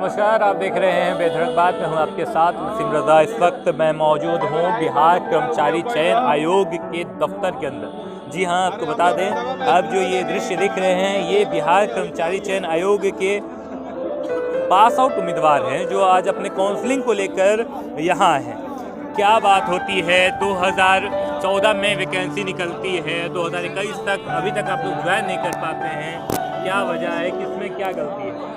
नमस्कार, आप देख रहे हैं बेधड़क बात में हूँ आपके साथ वसीम रजा। इस वक्त मैं मौजूद हूँ बिहार कर्मचारी चयन आयोग के दफ्तर के अंदर। जी हाँ, आपको बता दें, अब जो ये दृश्य दिख रहे हैं ये बिहार कर्मचारी चयन आयोग के पास आउट उम्मीदवार हैं जो आज अपने काउंसलिंग को लेकर यहाँ हैं। क्या बात होती है, 2014 में वैकेंसी निकलती है, 2021 तक अभी तक आप लोग ज्वाइन नहीं कर पाते हैं, क्या वजह है, किसमें क्या गलती है?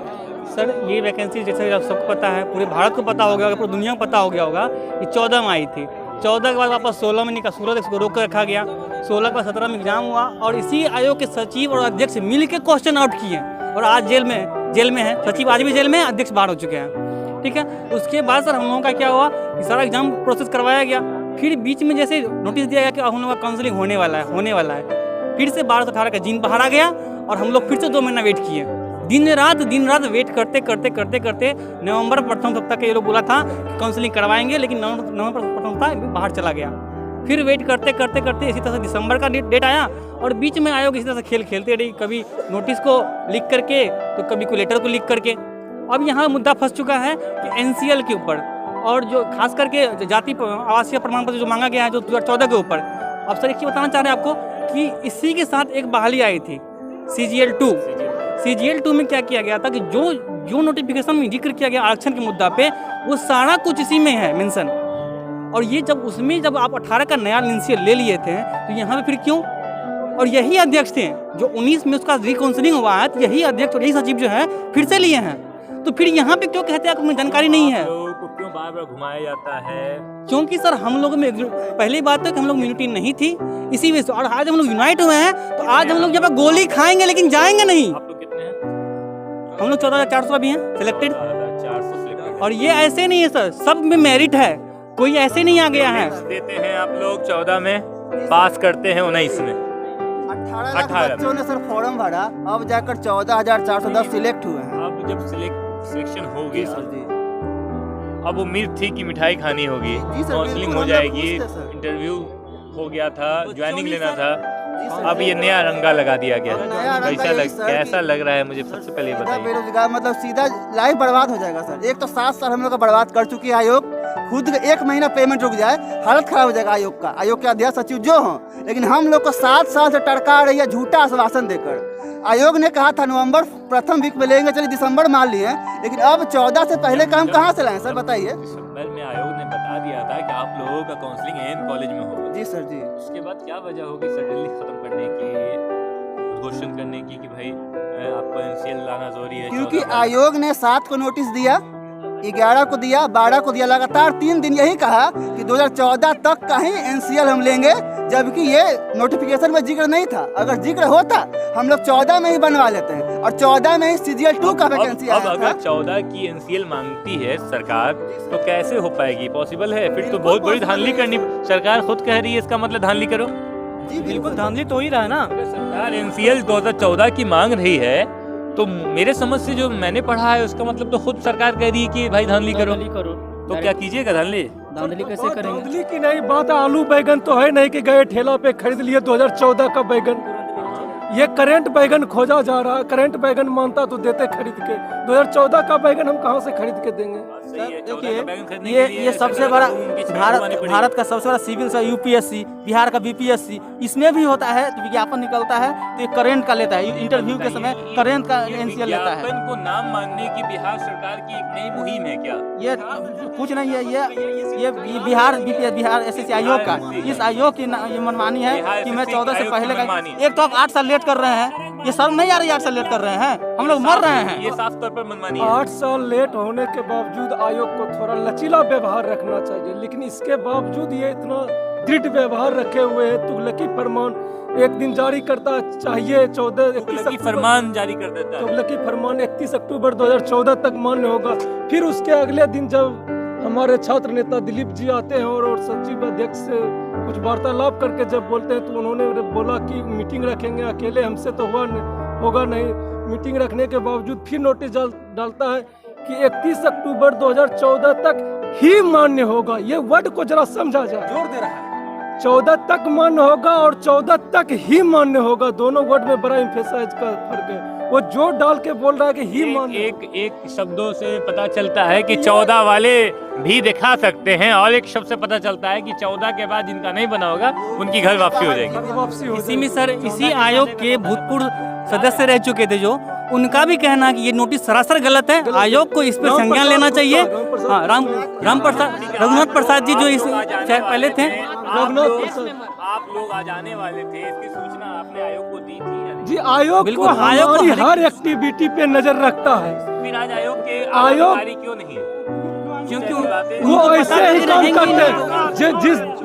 सर ये वैकेंसी जैसे आप सबको पता है, पूरे भारत को पता हो गया होगा, पूरी दुनिया को पता हो गया होगा कि 14 में आई थी। 14 के बाद वापस 16 में निकला, 16 को रोक कर रखा गया, 16 के बाद 17 में एग्जाम हुआ और इसी आयोग के सचिव और अध्यक्ष मिल के क्वेश्चन आउट किए और आज जेल में है। सचिव आज भी जेल में, अध्यक्ष बाहर हो चुके हैं। ठीक है, उसके बाद सर हम लोगों का क्या हुआ कि सारा एग्जाम प्रोसेस करवाया गया, फिर बीच में जैसे नोटिस दिया गया कि हम लोगों का काउंसलिंग होने वाला है। फिर से 12 से 18 का जीन बाहर आ गया और हम लोग फिर से 2 महीना वेट किए, दिन रात वेट करते नवंबर प्रथम सप्ताह के ये लोग बोला था कि काउंसलिंग करवाएंगे, लेकिन नवंबर प्रथम सप्ताह बाहर चला गया। फिर वेट करते इसी तरह से दिसंबर का डेट आया और बीच में आयोग इसी तरह से खेल खेलते रही, कभी नोटिस को लिख करके तो कभी कोई लेटर को लिख करके। अब यहाँ मुद्दा फंस चुका है कि NCL के ऊपर और जो खास करके जाति आवासीय प्रमाण पत्र जो मांगा गया है जो 2014 के ऊपर। अब सर एक चीज़ बताना चाह रहे हैं आपको कि इसी के साथ एक बहाली आई थी CGL 2 में क्या किया गया था कि जो नोटिफिकेशन में जिक्र किया गया आरक्षण के मुद्दा पे वो सारा कुछ इसी में है मेंशन। और ये जब आप 18 का नया NCL ले लिए थे तो यहाँ पे फिर क्यों? और यही अध्यक्ष थे जो 19 में उसका रिकाउंसलिंग हुआ है, तो यही अध्यक्ष और यही सचिव जो है फिर से लिए हैं। तो फिर यहाँ पे क्यों कहते हैं आपको जानकारी नहीं है? क्यों बार-बार घुमाया जाता है? क्योंकि सर हम लोग में पहली बात तो कि हम लोग यूनिटी नहीं थी, इसी वजह से। और आज हम लोग यूनाइट हुए हैं तो आज हम लोग जब गोली खाएंगे लेकिन जाएंगे नहीं। आप लोग कितने हैं? हम लोग 14,400 भी हैं सिलेक्टेड। 14,400 सिलेक्टेड। और ये ऐसे नहीं है सर, सब में मेरिट है, कोई ऐसे नहीं आ गया है। देते हैं आप लोग 14 में, पास करते हैं 19 में। 18 बच्चों ने सर फॉर्म भरा, अब जाकर 14,410 सिलेक्ट हुए हैं। अब जब सिलेक्शन हो गया, अब उम्मीद थी कि मिठाई खानी होगी, काउंसलिंग हो जाएगी, इंटरव्यू हो गया था, ज्वाइनिंग लेना था, अब ये नया रंगा लगा दिया गया। कैसा लग रहा है मुझे सबसे पहले बताइए। बेरोजगार मतलब सीधा लाइफ बर्बाद हो जाएगा सर। एक तो 7 साल हम लोग का बर्बाद कर चुकी है आयोग, खुद 1 महीना पेमेंट रुक जाए हालत खराब हो जाएगा आयोग का। आयोग के अध्यक्ष सचिव जो हों, लेकिन हम लोग को 7 साल से टरका रही है झूठा आश्वासन देकर। आयोग ने कहा था नवंबर प्रथम वीक में लेंगे, चलिए दिसंबर मान लिए, लेकिन अब 14 से पहले का हम कहाँ से लाएं सर बताइए? दिसंबर में आयोग ने बता दिया था कि आप लोगों का काउंसलिंग एन कॉलेज में होगा। जी सर जी। उसके बाद क्या वजह होगी सडनली खत्म करने की, उद्घोषण करने की कि भाई आपको NCL लाना जरूरी है? क्योंकि आयोग ने 7 को नोटिस दिया, 11 को दिया, 12 को दिया, लगातार 3 दिन यही कहा कि 2014 तक का ही NCL हम लेंगे, जबकि ये नोटिफिकेशन में जिक्र नहीं था। अगर जिक्र होता हम लोग 14 में ही बनवा लेते हैं और 14 में ही CGL 2 का वैकेंसी आया था। अगर 14 की NCL मांगती है सरकार तो कैसे हो पाएगी? पॉसिबल है? फिर तो बहुत बड़ी धांधली करनी। सरकार खुद कह रही है, इसका मतलब धांधली करो। जी बिल्कुल, धांधली तो ही रहा है ना। सरकार NCL 2014 की मांग रही है तो मेरे समझ से जो मैंने पढ़ा है उसका मतलब तो खुद सरकार कह रही है कि भाई धांधली करो। तो क्या कीजिएगा? धांधली कैसे करेंगे? धांधली की नहीं बात, आलू बैगन तो है नहीं कि गए ठेला पे खरीद लिए 2014 का बैगन। ये करेंट बैगन खोजा जा रहा है, करेंट बैगन मानता तो देते खरीद के। 2014 का बैगन हम कहाँ से खरीद के देंगे? देखिए ये सबसे बड़ा भारत का सबसे बड़ा सिविल सा UPSC, बिहार का BPSC, इसमें भी होता है तो विज्ञापन निकलता है तो ये करेंट का लेता है, इंटरव्यू के समय करेंट का NCL लेता है। को नाम मानने की बिहार सरकार की एक नई मुहिम है क्या? ये कुछ नहीं है, ये बिहार SSC आयोग का, इस आयोग की ये मनमानी है कि मैं 14 से पहले का। एक तो आप 8 साल लेट कर रहे हैं, ये शर्म नहीं आ रही? 8 साल लेट कर रहे हैं, हम लोग मर रहे हैं। ये साफ तौर पर मनमानी है। 8 साल लेट होने के बावजूद आयोग को थोड़ा लचीला व्यवहार रखना चाहिए, लेकिन इसके बावजूद ये इतना दृढ़ व्यवहार रखे हुए है। तुगलकी फरमान एक दिन जारी करता चाहिए, 31 फरमान जारी कर देता है। तुगलकी फरमान 31 अक्टूबर 2014 तक मान्य होगा। फिर उसके अगले दिन जब हमारे छात्र नेता दिलीप जी आते हैं और सचिव अध्यक्ष से कुछ वार्तालाप करके जब बोलते हैं तो उन्होंने बोला कि मीटिंग रखेंगे, अकेले हमसे तो होगा नहीं। मीटिंग रखने के बावजूद फिर नोटिस डालता है कि 31 अक्टूबर 2014 तक ही मान्य होगा। ये वर्ड को जरा समझा जाए। जोर दे रहा है। 14 तक मान्य होगा और 14 तक ही मान्य होगा। दोनों वर्ड में बड़ा इम्फेसाइज का फर्क है। वो जोर डाल के बोल रहा है कि ही मान्य। एक शब्दों से पता चलता है कि 14 वाले भी दिखा सकते हैं, और एक शब्द से पता चलता है कि 14 के बाद जिनका नहीं बना होगा उनकी घर वापसी हो जाएगी। वापसी हो इसी में सर, इसी आयोग के भूतपूर्व सदस्य रह चुके थे जो, उनका भी कहना है कि ये नोटिस सरासर गलत है, आयोग को इस पर संज्ञान लेना चाहिए। हाँ, रघुनाथ प्रसाद जी जो इस पहले थे, आप लोग आज आने वाले थे, इसकी सूचना आपने आयोग को दी थी? जी, आयोग बिल्कुल, को आयोग को हमारी हर एक्टिविटी पे नजर रखता है। फिर आज आयोग के आयोग अधिकारी क्यों नहीं है? क्योंकि वो ऐसे ही काम करते हैं।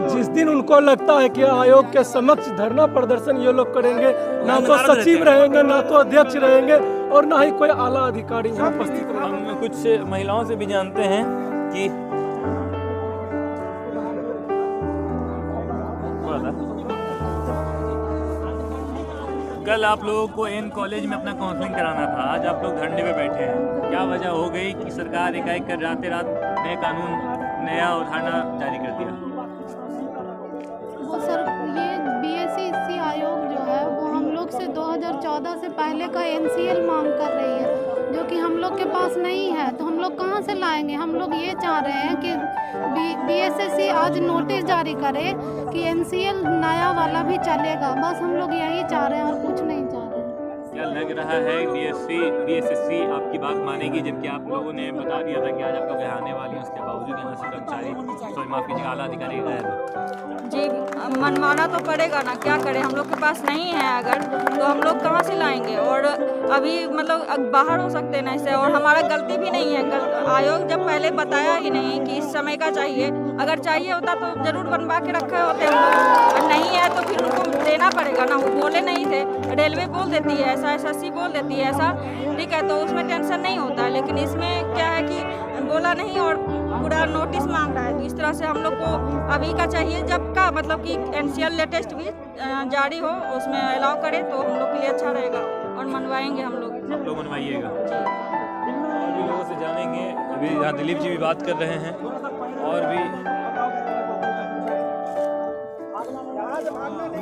जिस दिन उनको लगता है कि आयोग के समक्ष धरना प्रदर्शन ये लोग करेंगे, ना तो सचिव रहेंगे, ना तो अध्यक्ष रहेंगे, और ना ही कोई आला अधिकारी यहाँ उपस्थित रहेंगे। हम कुछ महिलाओं से भी जानते हैं कि कल आप लोगों को एन कॉलेज में अपना काउंसलिंग कराना था, आज आप लोग धरने पे बैठे हैं। क्या वजह हो गई कि सरकार एकाएक कर रात नए कानून, नया अवधारणा जारी कर दिया? वो सर, ये बीएससी आयोग जो है वो हम लोग से 2014 से पहले का एनसीएल मांग कर रही है, जो कि हम लोग के पास नहीं है, तो हम लोग कहाँ से लाएंगे। हम लोग ये चाह रहे हैं कि बीएससी आज नोटिस जारी करे कि एनसीएल नया वाला भी चलेगा। बस हम लोग यही चाह रहे हैं और कुछ नहीं चाह रहे हैं। क्या लग रहा है बीएसएससी आपकी बात मानेगी, जबकि आप लोगों ने बता दिया था कि आज आप लोग यहाँ आने वाली हैं, उसके बावजूद यहाँ से कर्मचारी, माफ कीजिएगा, आला अधिकारी गए थे? जी, मनमाना तो पड़ेगा ना, क्या करें, हम लोग के पास नहीं है अगर, तो हम लोग कहाँ से लाएंगे। और अभी मतलब बाहर हो सकते हैं ना इससे, और हमारा गलती भी नहीं है। आयोग जब पहले बताया ही नहीं कि इस समय का चाहिए, अगर चाहिए होता तो जरूर बनवा के रखे होते हम लोग, और नहीं है तो फिर उनको देना पड़ेगा ना। वो बोले नहीं थे, रेलवे बोल देती है ऐसा, एसएससी बोल देती है ऐसा, ठीक है, तो उसमें टेंशन नहीं होता है। लेकिन इसमें क्या है कि बोला नहीं और पूरा नोटिस मांग रहा है, तो इस तरह से हम लोग को अभी का चाहिए, जब का मतलब कि एनसीएल लेटेस्ट भी जारी हो, उसमें अलाउ करे तो हम लोग के लिए अच्छा रहेगा, और मनवाएंगे हम लोग। आप लोग मनवाइएगा। अभी लोगों से जानेंगे, अभी यहाँ दिलीप जी भी बात कर रहे हैं, और भी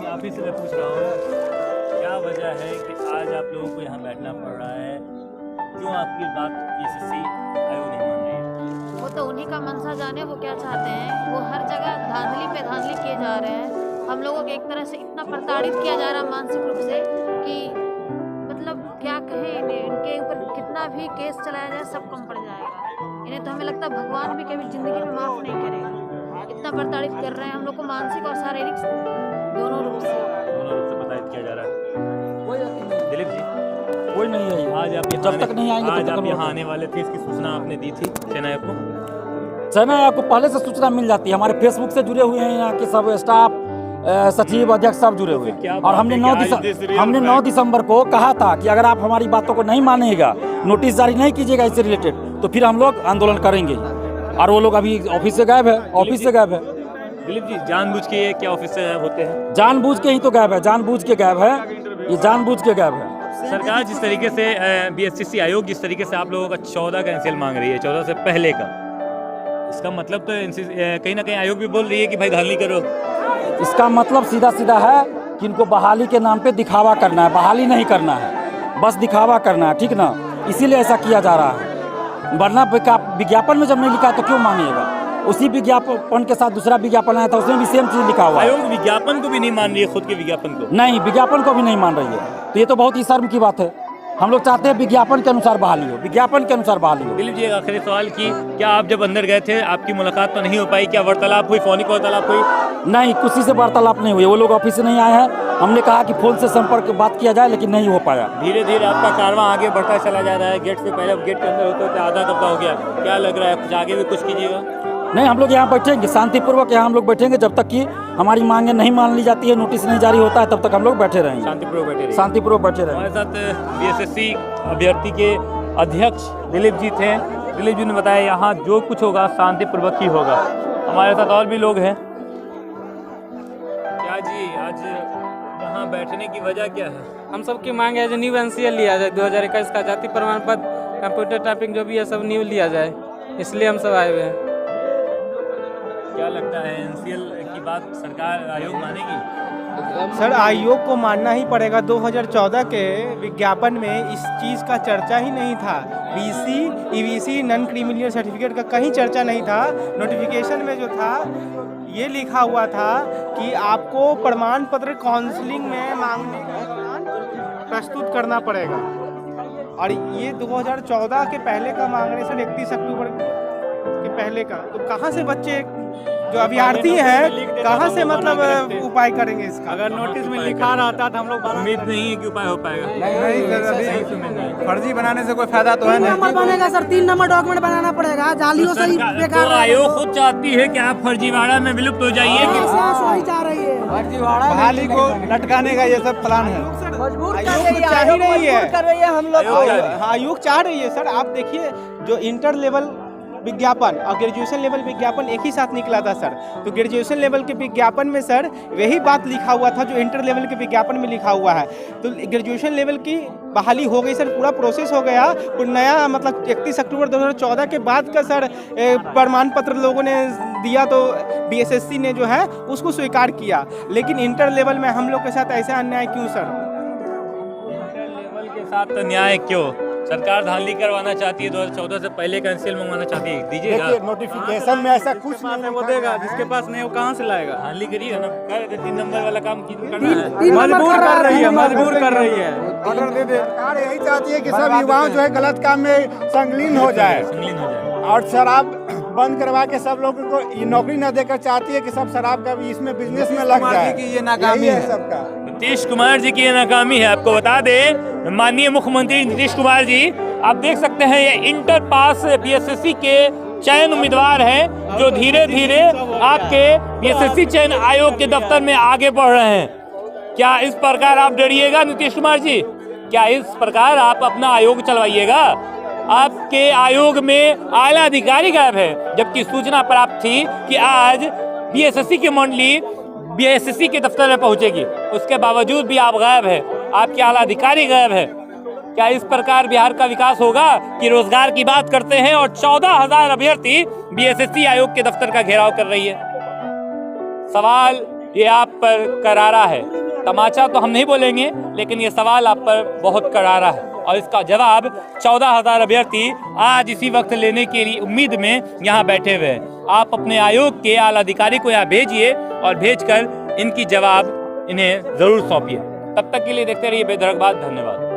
आप ही से मैं पूछ रहा हूँ, क्या वजह है कि आज आप लोगों को यहाँ बैठना पड़ रहा है? क्यों आपकी बात बीएसएससी आयोग नहीं मान रही है? वो तो उन्हीं का मनसा जाने, वो क्या चाहते हैं। वो हर जगह धांधली पे धांधली किए जा रहे हैं। हम लोगों को एक तरह से इतना प्रताड़ित किया जा रहा है मानसिक रूप से कि मतलब क्या कहें इन्हें। इनके ऊपर कितना भी केस चलाया जाए सब कम पड़ जाएगा। इन्हें तो हमें लगता है भगवान भी कभी ज़िंदगी में माफ़ नहीं करेगा। इतना प्रताड़ित कर रहे हैं हम लोग को, मानसिक और शारीरिक दोनों रूप से प्रताड़ित किया जा रहा है। दिलीप जी, कोई नहीं है आज आप जब तक नहीं आएंगे आज आप यहाँ आने वाले थे, इसकी सूचना आपने दी थी सेना आयोग को? सेना आयोग को पहले से सूचना मिल जाती है। हमारे फेसबुक से जुड़े हुए हैं यहाँ के सब स्टाफ, सचिव, अध्यक्ष सब जुड़े हुए हैं। और हमने 9 दिसंबर को कहा था कि अगर आप हमारी बातों को नहीं मानेगा, नोटिस जारी नहीं कीजिएगा इससे रिलेटेड, तो फिर हम लोग आंदोलन करेंगे। और वो लोग अभी ऑफिस से गायब है, ऑफिस से गायब है। दिलीप जी, जानबूझ के क्या ऑफिस से गायब होते हैं? जानबूझ के ही तो गायब है, जानबूझ के गायब है, ये जानबूझ के गायब है। सरकार जिस तरीके से बीएसएससी आयोग जिस तरीके से आप लोगों का 14 का एनसीएल मांग रही है, 14 से पहले का, इसका मतलब तो कहीं ना कहीं आयोग भी बोल रही है कि भाई धांधली करो। इसका मतलब सीधा सीधा है कि इनको बहाली के नाम पे दिखावा करना है, बहाली नहीं करना है, बस दिखावा करना है, ठीक ना। इसीलिए ऐसा किया जा रहा है, वरना विज्ञापन में जब नहीं लिखा है तो क्यों मांगिएगा। उसी विज्ञापन के साथ दूसरा विज्ञापन आया था, उसमें भी सेम चीज़ लिखा हुआ है। आयोग विज्ञापन को भी नहीं मान रही है, खुद के विज्ञापन को नहीं, विज्ञापन को भी नहीं मान रही है, तो ये तो बहुत ही शर्म की बात है। हम लोग चाहते हैं विज्ञापन के अनुसार बहाली हो, विज्ञापन के अनुसार बहाली हो। दिलीप जी, एक आखिरी सवाल की, क्या आप जब अंदर गए थे आपकी मुलाकात तो नहीं हो पाई? क्या वार्तालाप हुई, फोनिक वार्तालाप हुई? नहीं, किसी से वार्तालाप नहीं हुई। वो लोग ऑफिस से नहीं आए हैं, हमने कहा कि फोन से संपर्क बात किया जाए, लेकिन नहीं हो पाया। धीरे धीरे आपका कारवां आगे बढ़ता चला जा रहा है। गेट से पहले गेट के अंदर होते होते आधा कब्जा हो गया, क्या लग रहा है कुछ आगे भी कुछ कीजिएगा? नहीं, हम लोग यहाँ बैठेंगे शांतिपूर्वक, यहाँ हम लोग बैठेंगे जब तक कि हमारी मांगे नहीं मान ली जाती है, नोटिस नहीं जारी होता है, तब तक हम लोग बैठे रहेंगे, शांतिपूर्वक बैठे रहेंगे। हमारे साथ बीएसएससी अभ्यर्थी के अध्यक्ष दिलीप जी थे। दिलीप जी ने बताया यहाँ जो कुछ होगा शांतिपूर्वक ही होगा। हमारे साथ और भी लोग हैं। क्या जी, आज यहाँ बैठने की वजह क्या है? हम सबकी मांग है जो न्यू एनसीएल लिया जाए, 2021 का जाति प्रमाण पत्र, कंप्यूटर टाइपिंग जो भी है सब न्यू लिया जाए, इसलिए हम सब आए हुए हैं। क्या लगता है एनसीएल की बात सरकार आयोग मानेगी? सर आयोग को मानना ही पड़ेगा। 2014 के विज्ञापन में इस चीज़ का चर्चा ही नहीं था। BC, EVC, non criminal certificate का कहीं चर्चा नहीं था। नोटिफिकेशन में जो था ये लिखा हुआ था कि आपको प्रमाण पत्र काउंसलिंग में मांगने के दौरान प्रस्तुत करना पड़ेगा, और ये 2014 के पहले का मांग रहे सर, 31 अक्टूबर के पहले का। तो कहाँ से बच्चे जो अभ्यर्थी हैं कहाँ से मतलब उपाय करेंगे इसका? अगर नोटिस में लिखा रहता तो हम लोग उम्मीद नहीं है कि उपाय हो पाएगा। नहीं, फर्जी बनाने से कोई फायदा तो है नहीं। नंबर बनेगा सर, 3 नंबर डॉक्यूमेंट बनाना पड़ेगा, जालियों से ही बेकार। तो आयोग खुद चाहती है कि आप फर्जीवाड़ा में विलुप्त हो जाइए कि वही चाह रही है, बहाली को लटकाने का ये सब प्लान है। मजबूर आयोग तो चाह ही रही है, कर रही है हम लोग। आयोग चाह रही है सर। आप देखिए जो इंटर लेवल विज्ञापन और ग्रेजुएशन लेवल विज्ञापन एक ही साथ निकला था सर। तो ग्रेजुएशन लेवल के विज्ञापन में सर वही बात लिखा हुआ था जो इंटर लेवल के विज्ञापन में लिखा हुआ है। तो ग्रेजुएशन लेवल की बहाली हो गई सर, पूरा प्रोसेस हो गया। और नया मतलब 31 अक्टूबर 2014 के बाद का सर प्रमाण पत्र लोगों ने दिया, तो बीएसएससी ने जो है उसको स्वीकार किया। लेकिन इंटर लेवल में हम लोग के साथ ऐसा अन्याय क्यों सर? इंटर लेवल के साथ न्याय क्यों? सरकार धांधली करवाना चाहती है, 2014 से पहले का एनसीएल मंगवाना चाहती है। दीजिएगा नोटिफिकेशन में ऐसा कुछ नहीं वो देगा, जिसके पास नहीं वो कहाँ से लाएगा? धांधली करिएगा ना, कर 3 नंबर वाला काम करना है। मजबूर कर रही है, मजबूर कर रही है। ऑर्डर दे दे। सरकार यही चाहती है कि सब युवाओं जो है गलत काम में संलग्न हो जाए, और शराब बंद करवा के सब लोगों को नौकरी न देकर चाहती है कि सब शराब का भी इसमें बिजनेस में लग जाए। ये नाकामी है सबका। नीतीश कुमार जी की ये नाकामी है। आपको बता दें, माननीय मुख्यमंत्री नीतीश कुमार जी, आप देख सकते हैं ये इंटर पास बीएसएससी के चयन उम्मीदवार हैं जो धीरे धीरे आपके बीएसएससी चयन आयोग के दफ्तर में आगे बढ़ रहे हैं। क्या इस प्रकार आप डरिएगा नीतीश कुमार जी? क्या इस प्रकार आप अपना आयोग चलवाइएगा? आपके आयोग में आला अधिकारी गायब है, जबकि सूचना प्राप्त थी कि आज बीएसएससी की मंडली बीएसएससी के दफ्तर में पहुंचेगी, उसके बावजूद भी आप गायब है, आपके आला अधिकारी गायब है। क्या इस प्रकार बिहार का विकास होगा कि रोजगार की बात करते हैं और 14,000 अभ्यर्थी बीएसएससी आयोग के दफ्तर का घेराव कर रही है? सवाल ये आप पर करारा है। तमाचा तो हम नहीं बोलेंगे, लेकिन ये सवाल आप पर बहुत करारा है, और इसका जवाब 14,000 अभ्यर्थी आज इसी वक्त लेने के लिए उम्मीद में यहाँ बैठे हुए हैं। आप अपने आयोग के आला अधिकारी को यहाँ भेजिए और भेजकर इनकी जवाब इन्हें जरूर सौंपिए। तब तक के लिए देखते रहिए बेधड़क बात। धन्यवाद।